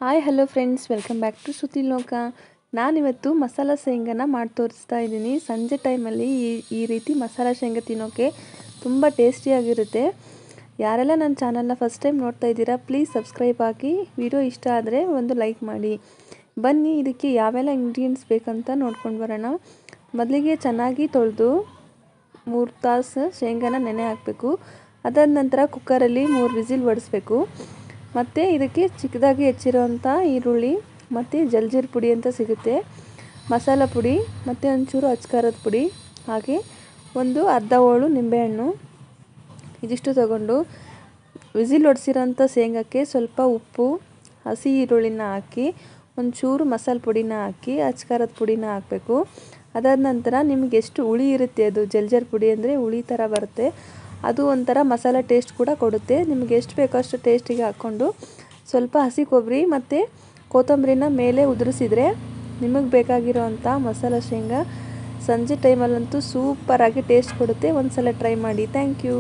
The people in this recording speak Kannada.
Hi hello friends, welcome back to ಸುತಿಲ್ ಲೋಕ. ನಾನಿವತ್ತು ಮಸಾಲ ಶೇಂಗಾನ ಮಾಡಿ ತೋರಿಸ್ತಾ ಇದ್ದೀನಿ. ಸಂಜೆ ಟೈಮಲ್ಲಿ ಈ ರೀತಿ ಮಸಾಲ ಶೇಂಗಾ ತಿನ್ನೋಕ್ಕೆ ತುಂಬ ಟೇಸ್ಟಿಯಾಗಿರುತ್ತೆ. ಯಾರೆಲ್ಲ ನನ್ನ ಚಾನಲ್ನ ಫಸ್ಟ್ ಟೈಮ್ ನೋಡ್ತಾ ಇದ್ದೀರಾ, ಪ್ಲೀಸ್ ಸಬ್ಸ್ಕ್ರೈಬ್ ಆಗಿ. ವಿಡಿಯೋ ಇಷ್ಟ ಆದರೆ ಒಂದು ಲೈಕ್ ಮಾಡಿ. ಬನ್ನಿ ಇದಕ್ಕೆ ಯಾವೆಲ್ಲ ಇಂಗ್ರೀಡಿಯೆಂಟ್ಸ್ ಬೇಕಂತ ನೋಡ್ಕೊಂಡು ಬರೋಣ. ಮೊದಲಿಗೆ ಚೆನ್ನಾಗಿ ತೊಳೆದು 3 ತಾಸು ಶೇಂಗಾನ ನೆನೆ ಹಾಕಬೇಕು. ಅದಾದ ನಂತರ ಕುಕ್ಕರಲ್ಲಿ 3 ವಿಸಿಲ್ ಹೊಡಿಸ್ಬೇಕು. ಮತ್ತು ಇದಕ್ಕೆ ಚಿಕ್ಕದಾಗಿ ಹೆಚ್ಚಿರೋಂಥ ಈರುಳ್ಳಿ ಮತ್ತು ಜಲ್ಜೀರ ಪುಡಿ ಅಂತ ಸಿಗುತ್ತೆ, ಮಸಾಲ ಪುಡಿ ಮತ್ತು ಒಂಚೂರು ಅಚ್ಕಾರದ ಪುಡಿ, ಹಾಗೆ ಒಂದು ಅರ್ಧ ಹೋಳು ನಿಂಬೆಹಣ್ಣು. ಇದಿಷ್ಟು ತಗೊಂಡು ವಿಸಿಲ್ ಹೊಡಿಸಿರೋಂಥ ಶೇಂಗಕ್ಕೆ ಸ್ವಲ್ಪ ಉಪ್ಪು, ಹಸಿ ಈರುಳ್ಳಿನ ಹಾಕಿ ಒಂಚೂರು ಮಸಾಲ ಪುಡಿನ ಹಾಕಿ ಅಚ್ಕಾರದ ಪುಡಿನ ಹಾಕಬೇಕು. ಅದಾದ ನಂತರ ನಿಮಗೆ ಎಷ್ಟು ಹುಳಿ ಇರುತ್ತೆ, ಅದು ಜಲ್ಜೀರ ಪುಡಿ ಅಂದರೆ ಹುಳಿ ಥರ ಬರುತ್ತೆ, ಅದು ಒಂಥರ ಮಸಾಲ ಟೇಸ್ಟ್ ಕೂಡ ಕೊಡುತ್ತೆ. ನಿಮಗೆ ಎಷ್ಟು ಬೇಕೋ ಅಷ್ಟು ಟೇಸ್ಟಿಗೆ ಹಾಕ್ಕೊಂಡು ಸ್ವಲ್ಪ ಹಸಿ ಕೊಬ್ಬರಿ ಮತ್ತು ಕೊತ್ತಂಬರಿನ ಮೇಲೆ ಉದುರಿಸಿದರೆ ನಿಮಗೆ ಬೇಕಾಗಿರೋ ಅಂಥ ಮಸಾಲ ಶೇಂಗಾ ಸಂಜೆ ಟೈಮಲ್ಲಂತೂ ಸೂಪರಾಗಿ ಟೇಸ್ಟ್ ಕೊಡುತ್ತೆ. ಒಂದು ಸಲ ಟ್ರೈ ಮಾಡಿ. Thank you.